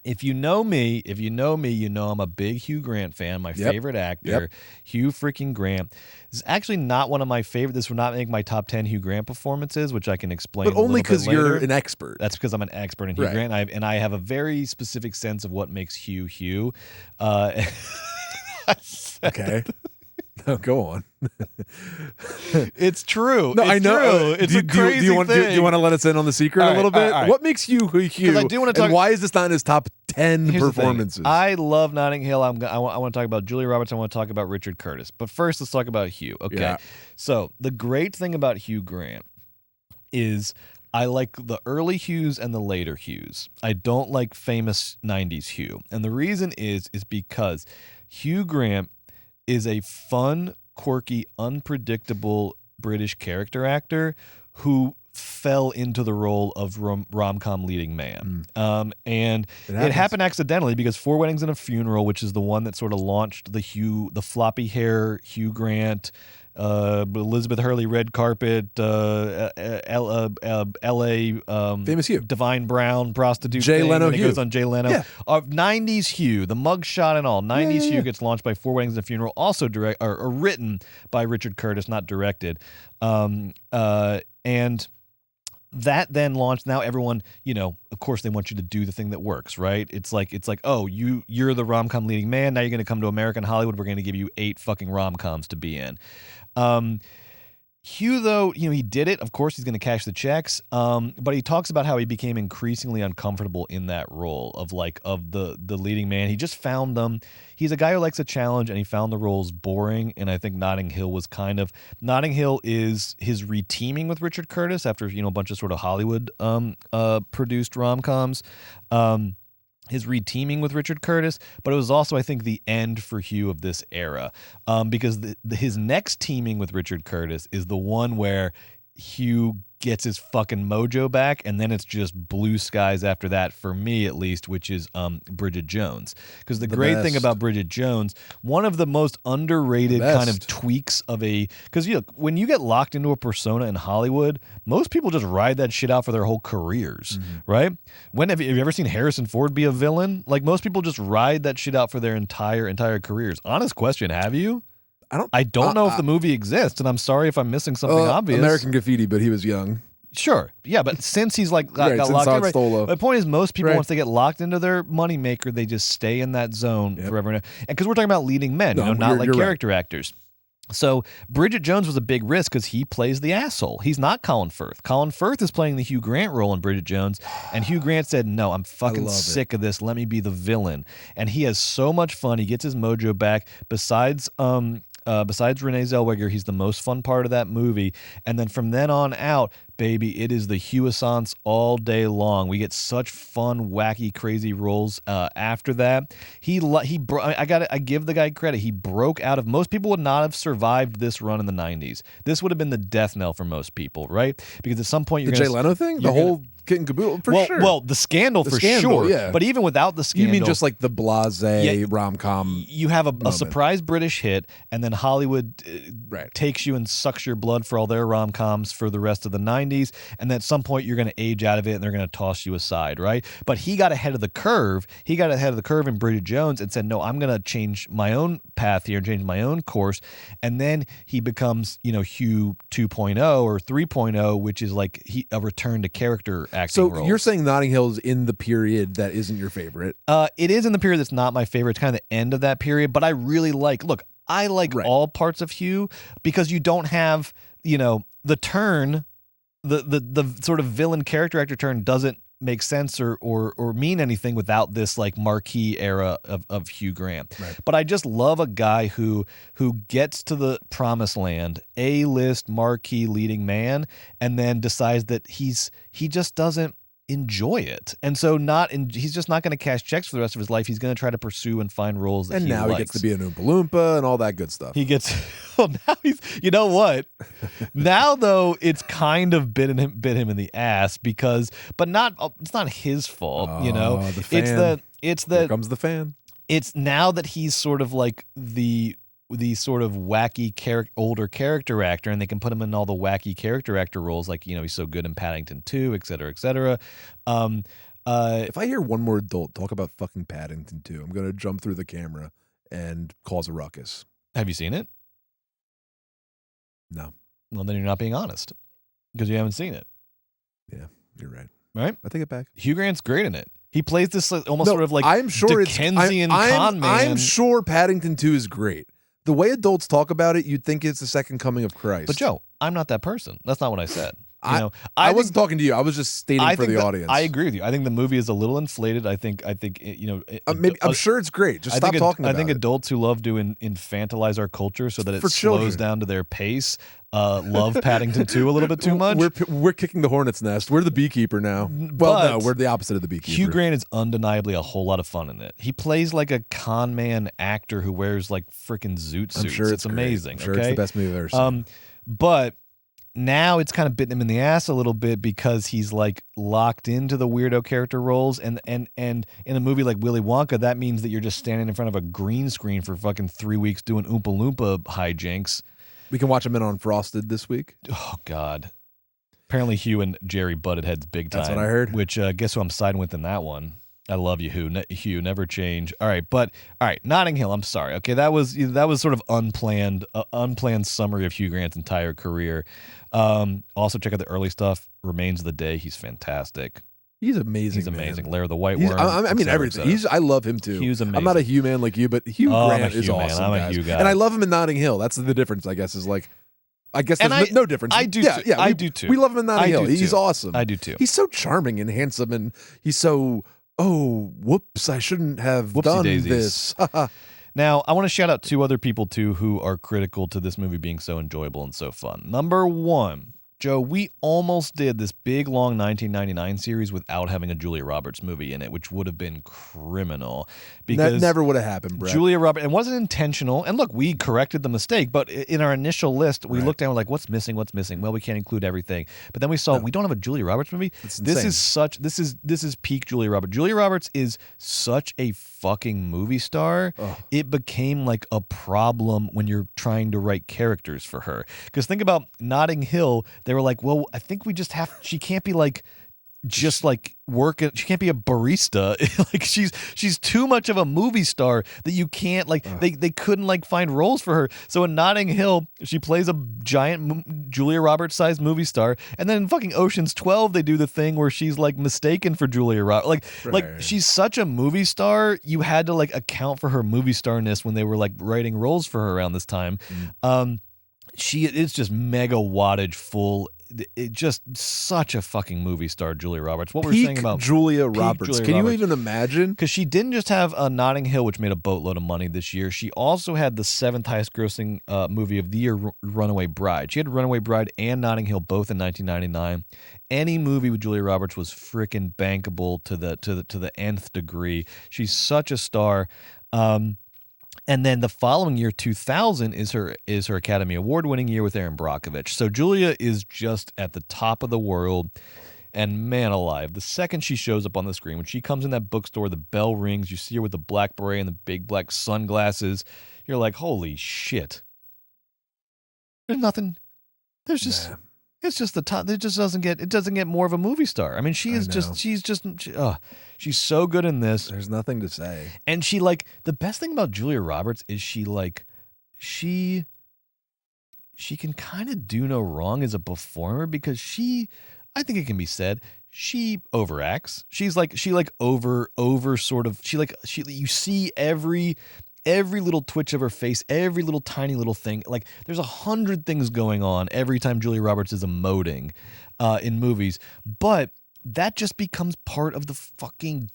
If you know me, you know I'm a big Hugh Grant fan. My favorite actor, Hugh freaking Grant. This is actually not one of my favorite. This would not make my top 10 Hugh Grant performances, which I can explain. But only because you're an expert. That's because I'm an expert in Hugh Grant, and I have a very specific sense of what makes Hugh. Okay. No, go on. It's true. No, it's I know. True. It's a crazy do you want, thing. Do you want to let us in on the secret a little bit? All right. What makes Hugh? I do want to talk. And why is this not in his top 10 Here's performances? I love Notting Hill. I want to talk about Julia Roberts. I want to talk about Richard Curtis. But first, let's talk about Hugh. Okay. Yeah. So the great thing about Hugh Grant is I like the early Hughes and the later Hughes. I don't like famous 90s Hugh. And the reason is because Hugh Grant is a fun, quirky, unpredictable British character actor who fell into the role of rom-com leading man. And it happened accidentally because Four Weddings and a Funeral, which is the one that sort of launched the floppy hair Hugh Grant, Elizabeth Hurley red carpet, L.A. Famous Hugh, Divine Brown prostitute. Jay Leno Hugh goes on Jay Leno. 90s Hugh, the mugshot and all. 90s Hugh gets launched by Four Weddings and a Funeral, also written by Richard Curtis, not directed. And that then launched. Now everyone, of course, they want you to do the thing that works, right? It's like, oh, you're the rom-com leading man. Now you're going to come to American Hollywood. We're going to give you 8 fucking rom-coms to be in. Hugh, though, he did it. Of course, he's going to cash the checks. But he talks about how he became increasingly uncomfortable in that role of the leading man. He just found them. He's a guy who likes a challenge, and he found the roles boring. And I think Notting Hill is his reteaming with Richard Curtis after a bunch of sort of Hollywood produced rom-coms. His reteaming with Richard Curtis, but it was also, I think, the end for Hugh of this era, because his next teaming with Richard Curtis is the one where Hugh gets his fucking mojo back, and then it's just blue skies after that, for me at least, which is Bridget Jones. Because the great thing about Bridget Jones, one of the most underrated kind of tweaks of because when you get locked into a persona in Hollywood, most people just ride that shit out for their whole careers, right? Have you ever seen Harrison Ford be a villain? Like, most people just ride that shit out for their entire careers. Honest question, have you? I don't know if the movie exists, and I'm sorry if I'm missing something obvious. American Graffiti, but he was young. Sure. Yeah, but since he's got locked in, right? The point is, most people, once they get locked into their moneymaker, they just stay in that zone forever. And because we're talking about leading men, not like character actors. So Bridget Jones was a big risk because he plays the asshole. He's not Colin Firth. Colin Firth is playing the Hugh Grant role in Bridget Jones, and Hugh Grant said, no, I'm fucking sick of this. Let me be the villain. And he has so much fun. He gets his mojo back. Besides Renee Zellweger, he's the most fun part of that movie. And then from then on out, baby, it is the Hugh-assance all day long. We get such fun, wacky, crazy roles after that. I give the guy credit. He broke out of. Most people would not have survived this run in the 90s. This would have been the death knell for most people, right? Because at some point, Jay Leno thing, the whole kit and caboodle, sure. Well, the scandal, sure. Yeah. But even without the scandal, you mean just like the blasé rom-com? You have a surprise British hit, and then Hollywood takes you and sucks your blood for all their rom-coms for the rest of the 90s. And then at some point you're going to age out of it and they're going to toss you aside, right? But he got ahead of the curve. He got ahead of the curve in Bridget Jones and said, no, I'm going to change my own path here and change my own course. And then he becomes, Hugh 2.0 or 3.0, which is like a return to character acting roles. You're saying Notting Hill is in the period that isn't your favorite? It is in the period that's not my favorite. It's kind of the end of that period, but I really like all parts of Hugh, because you don't have, the turn. The sort of villain character actor turn doesn't make sense or mean anything without this like marquee era of Hugh Grant. Right. But I just love a guy who gets to the promised land, A-list marquee leading man, and then decides that he just doesn't enjoy it, and so he's just not going to cash checks for the rest of his life. He's going to try to pursue and find roles that he likes. And now he gets to be an Oompa Loompa and all that good stuff. He gets now he's, you know what, now though it's kind of bit him in the ass, because it's not his fault. The fan. Here comes the fan. It's now that he's sort of like the sort of wacky older character actor, and they can put him in all the wacky character actor roles, like he's so good in Paddington 2, et cetera, et cetera. If I hear one more adult talk about fucking Paddington 2, I'm gonna jump through the camera and cause a ruckus. Have you seen it? No. Well, then you're not being honest because you haven't seen it. Yeah, you're right. Right? I take it back. Hugh Grant's great in it. He plays this almost sort of like I'm sure Dickensian con man. I'm sure Paddington 2 is great. The way adults talk about it, you'd think it's the second coming of Christ. But Joe, I'm not that person. That's not what I said. I wasn't talking to you. I was just stating for the audience. I agree with you. I think the movie is a little inflated. I think maybe I'm sure it's great. Just stop talking about it. I think adults who love to infantilize our culture so that it slows down to their pace love Paddington 2 a little bit too much. We're kicking the hornet's nest. We're the beekeeper now. Well, no, we're the opposite of the beekeeper. Hugh Grant is undeniably a whole lot of fun in it. He plays like a con man actor who wears like freaking zoot suits. I'm sure it's amazing. I'm sure it's the best movie I've ever seen. But now it's kind of bitten him in the ass a little bit because he's like locked into the weirdo character roles, and in a movie like Willy Wonka, that means that you're just standing in front of a green screen for fucking 3 weeks doing Oompa Loompa hijinks. We can watch him in on Frosted this week. Oh God! Apparently Hugh and Jerry butted heads big time. That's what I heard. Which guess who I'm siding with in that one? I love you, Hugh. Never change. All right, Notting Hill. I'm sorry. Okay, that was sort of unplanned summary of Hugh Grant's entire career. Also, check out the early stuff. Remains of the Day. He's fantastic. He's amazing. He's amazing. Lair of the White Worm. I mean everything. I love him too. Hugh's amazing. I'm not a Hugh man like you, but Hugh Grant is awesome. I'm a Hugh guy, and I love him in Notting Hill. That's the difference, I guess. Is like. I guess there's no difference. I do. Yeah, I do too. We love him in Notting Hill. He's awesome. I do too. He's so charming and handsome, and he's so. Oh, whoops! I shouldn't have done this. Now, I want to shout out 2 other people too who are critical to this movie being so enjoyable and so fun. Number 1. Joe, we almost did this big, long 1999 series without having a Julia Roberts movie in it, which would have been criminal. Because that never would have happened, Brett. Julia Roberts, it wasn't intentional. And look, we corrected the mistake, but in our initial list, we looked down like, what's missing? Well, we can't include everything. But then we saw we don't have a Julia Roberts movie. This is peak Julia Roberts. Julia Roberts is such a fucking movie star. It became like a problem when you're trying to write characters for her. Because think about Notting Hill. They were like, well, I think we just have, she can't be like, just like working, she can't be a barista. Like she's too much of a movie star that you can't like, they couldn't like find roles for her. So in Notting Hill, she plays a giant Julia Roberts sized movie star. And then in fucking Ocean's 12, they do the thing where she's like mistaken for Julia Roberts. Like she's such a movie star. You had to like account for her movie starness when they were like writing roles for her around this time. She is just mega wattage full. It just such a fucking movie star, Julia Roberts. What we're saying about Julia Roberts. Can you even imagine? Because she didn't just have Notting Hill, which made a boatload of money this year. She also had the 7th highest grossing movie of the year, Runaway Bride. She had Runaway Bride and Notting Hill both in 1999. Any movie with Julia Roberts was freaking bankable to the nth degree. She's such a star. And then the following year, 2000, is her Academy Award-winning year with Erin Brockovich. So Julia is just at the top of the world. And man alive, the second she shows up on the screen, when she comes in that bookstore, the bell rings, you see her with the black beret and the big black sunglasses, you're like, holy shit. There's nothing. There's just... Nah. It's just the top. It doesn't get more of a movie star. I mean, she's so good in this. There's nothing to say. And she like, the best thing about Julia Roberts is she can kind of do no wrong as a performer because I think it can be said, she overacts. You see every little twitch of her face, every little tiny little thing. Like there's 100 things going on every time Julia Roberts is emoting in movies. But that just becomes part of the fucking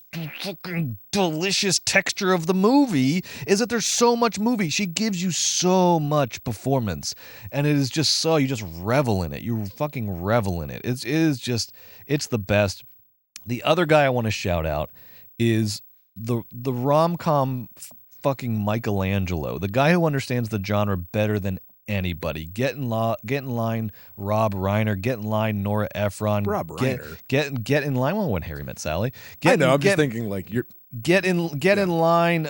delicious texture of the movie, is that there's so much movie. She gives you so much performance. And it is just so, you just revel in it. You fucking revel in it. It's the best. The other guy I want to shout out is the rom-com fucking Michelangelo, the guy who understands the genre better than anybody. Get in line, Rob Reiner. Get in line, Nora Ephron. Rob Reiner. Get in line. Well, when Harry Met Sally. I'm just thinking like you're. Get in line.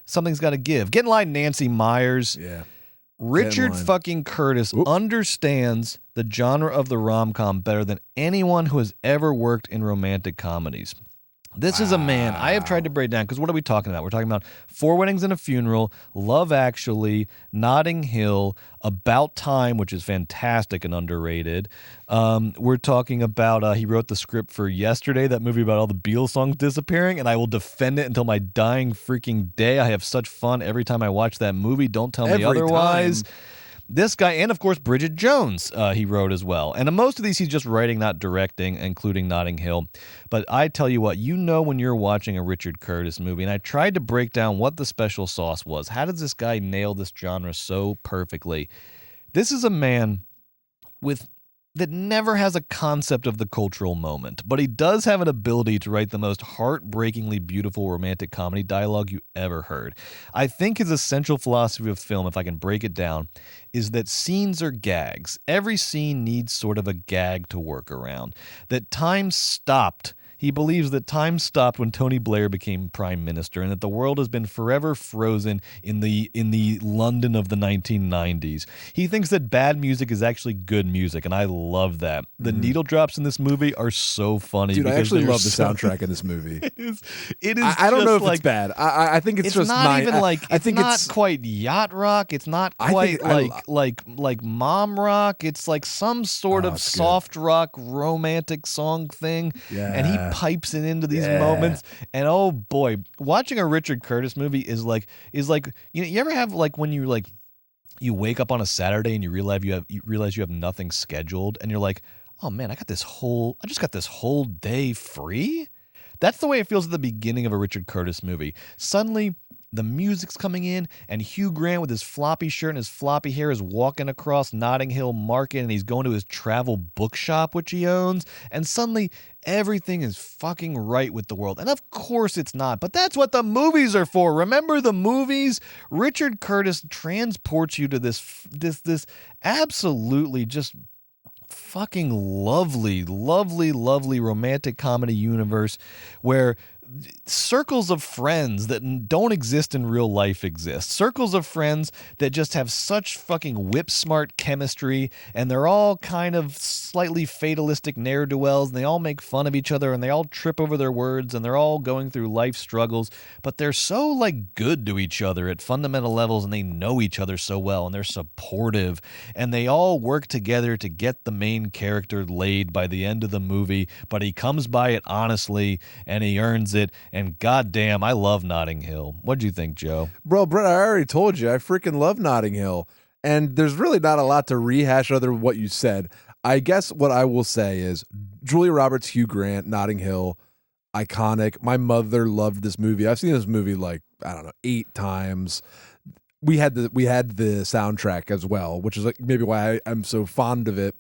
Something's got to give. Get in line, Nancy Myers. Yeah. Richard line. fucking Curtis Oop. understands the genre of the rom-com better than anyone who has ever worked in romantic comedies. This is a man I have tried to break down, because what are we talking about? We're talking about Four Weddings and a Funeral, Love Actually, Notting Hill, About Time, which is fantastic and underrated. We're talking about, he wrote the script for Yesterday, that movie about all the Beatles songs disappearing, and I will defend it until my dying freaking day. I have such fun every time I watch that movie. Don't tell me otherwise. This guy, and of course, Bridget Jones, he wrote as well. And most of these he's just writing, not directing, including Notting Hill. But I tell you what, you know when you're watching a Richard Curtis movie, and I tried to break down what the special sauce was. How does this guy nail this genre so perfectly? This is a man that never has a concept of the cultural moment, but he does have an ability to write the most heartbreakingly beautiful romantic comedy dialogue you ever heard. I think his essential philosophy of film, if I can break it down, is that scenes are gags. Every scene needs sort of a gag to work around. That time stopped. He believes that time stopped when Tony Blair became prime minister, and that the world has been forever frozen in the London of the 1990s. He thinks that bad music is actually good music, and I love that. The needle drops in this movie are so funny. Dude, I actually love the soundtrack in this movie. It is. I don't know if like, it's bad. I think it's just not even like. I think not it's quite yacht rock. It's not quite like mom rock. It's like some sort of soft rock romantic song thing. Yeah. And he pipes it into these moments, and oh boy, watching a Richard Curtis movie is like you ever have like when you wake up on a Saturday and you realize you have nothing scheduled, and you're like, oh man, I just got this whole day free. That's the way it feels at the beginning of a Richard Curtis movie. Suddenly the music's coming in, and Hugh Grant with his floppy shirt and his floppy hair is walking across Notting Hill Market, and he's going to his travel bookshop, which he owns, and suddenly everything is fucking right with the world. And of course it's not, but that's what the movies are for. Remember the movies? Richard Curtis transports you to this absolutely just fucking lovely romantic comedy universe where circles of friends that don't exist in real life exist. Circles of friends that just have such fucking whip-smart chemistry, and they're all kind of slightly fatalistic ne'er-do-wells, and they all make fun of each other, and they all trip over their words, and they're all going through life struggles, but they're so, like, good to each other at fundamental levels, and they know each other so well, and they're supportive, and they all work together to get the main character laid by the end of the movie, but he comes by it honestly, and he earns it. And goddamn, I love Notting Hill. What'd you think, Joe? Bro, Brett, I already told you, I freaking love Notting Hill. And there's really not a lot to rehash other than what you said. I guess what I will say is Julia Roberts, Hugh Grant, Notting Hill, iconic. My mother loved this movie. I've seen this movie like, I don't know, 8 times. We had the soundtrack as well, which is like maybe why I'm so fond of it.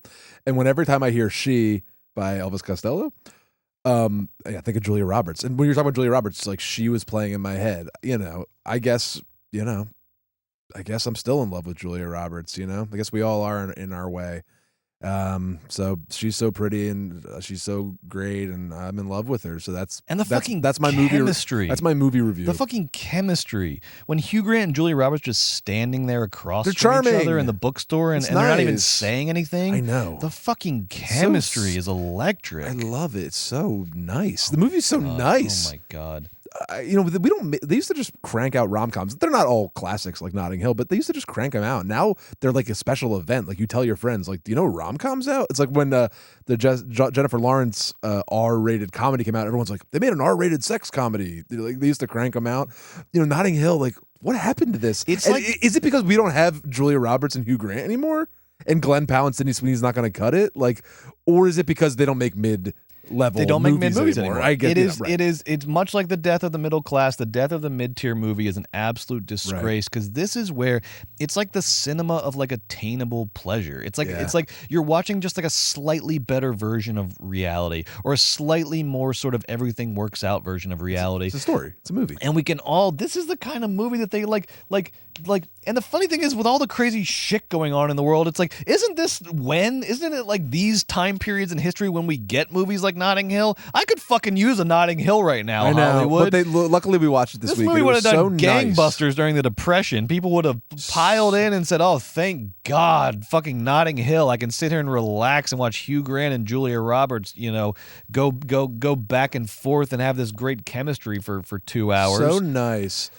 And every time I hear She by Elvis Costello, I think of Julia Roberts. And when you're talking about Julia Roberts, it's like she was playing in my head. I guess I'm still in love with Julia Roberts, I guess we all are in our way. So she's so pretty and she's so great, and I'm in love with her. So that's my chemistry. That's my movie review. The fucking chemistry when Hugh Grant and Julia Roberts just standing there across They're from charming. each other in the bookstore, and they're not even saying anything. I know. The fucking chemistry is electric. I love it. It's so nice. The movie's so nice. Oh my god. We don't. They used to just crank out rom-coms. They're not all classics like Notting Hill, but they used to just crank them out. Now they're like a special event. Like you tell your friends, like, do you know rom-coms out? It's like when the Jennifer Lawrence R-rated comedy came out. Everyone's like, they made an R-rated sex comedy. They used to crank them out. Notting Hill. Like, what happened to this? Is it because we don't have Julia Roberts and Hugh Grant anymore, and Glenn Powell and Sydney Sweeney's not going to cut it? Like, or is it because they don't make mid-level? They don't make mid-movies anymore. I get it's much like the death of the middle class. The death of the mid-tier movie is an absolute disgrace, because this is where it's like the cinema of like attainable pleasure. It's like you're watching just like a slightly better version of reality, or a slightly more sort of everything works out version of reality. It's a story. It's a movie. And we can this is the kind of movie that they like like, and the funny thing is, with all the crazy shit going on in the world, it's like, isn't it like these time periods in history when we get movies like Notting Hill? I could fucking use a Notting Hill right now, I know, Hollywood. but luckily we watched it this week. This movie would have done so gangbusters during the Depression. People would have piled in and said, "Oh, thank God, fucking Notting Hill! I can sit here and relax and watch Hugh Grant and Julia Roberts, go back and forth and have this great chemistry for 2 hours." So nice.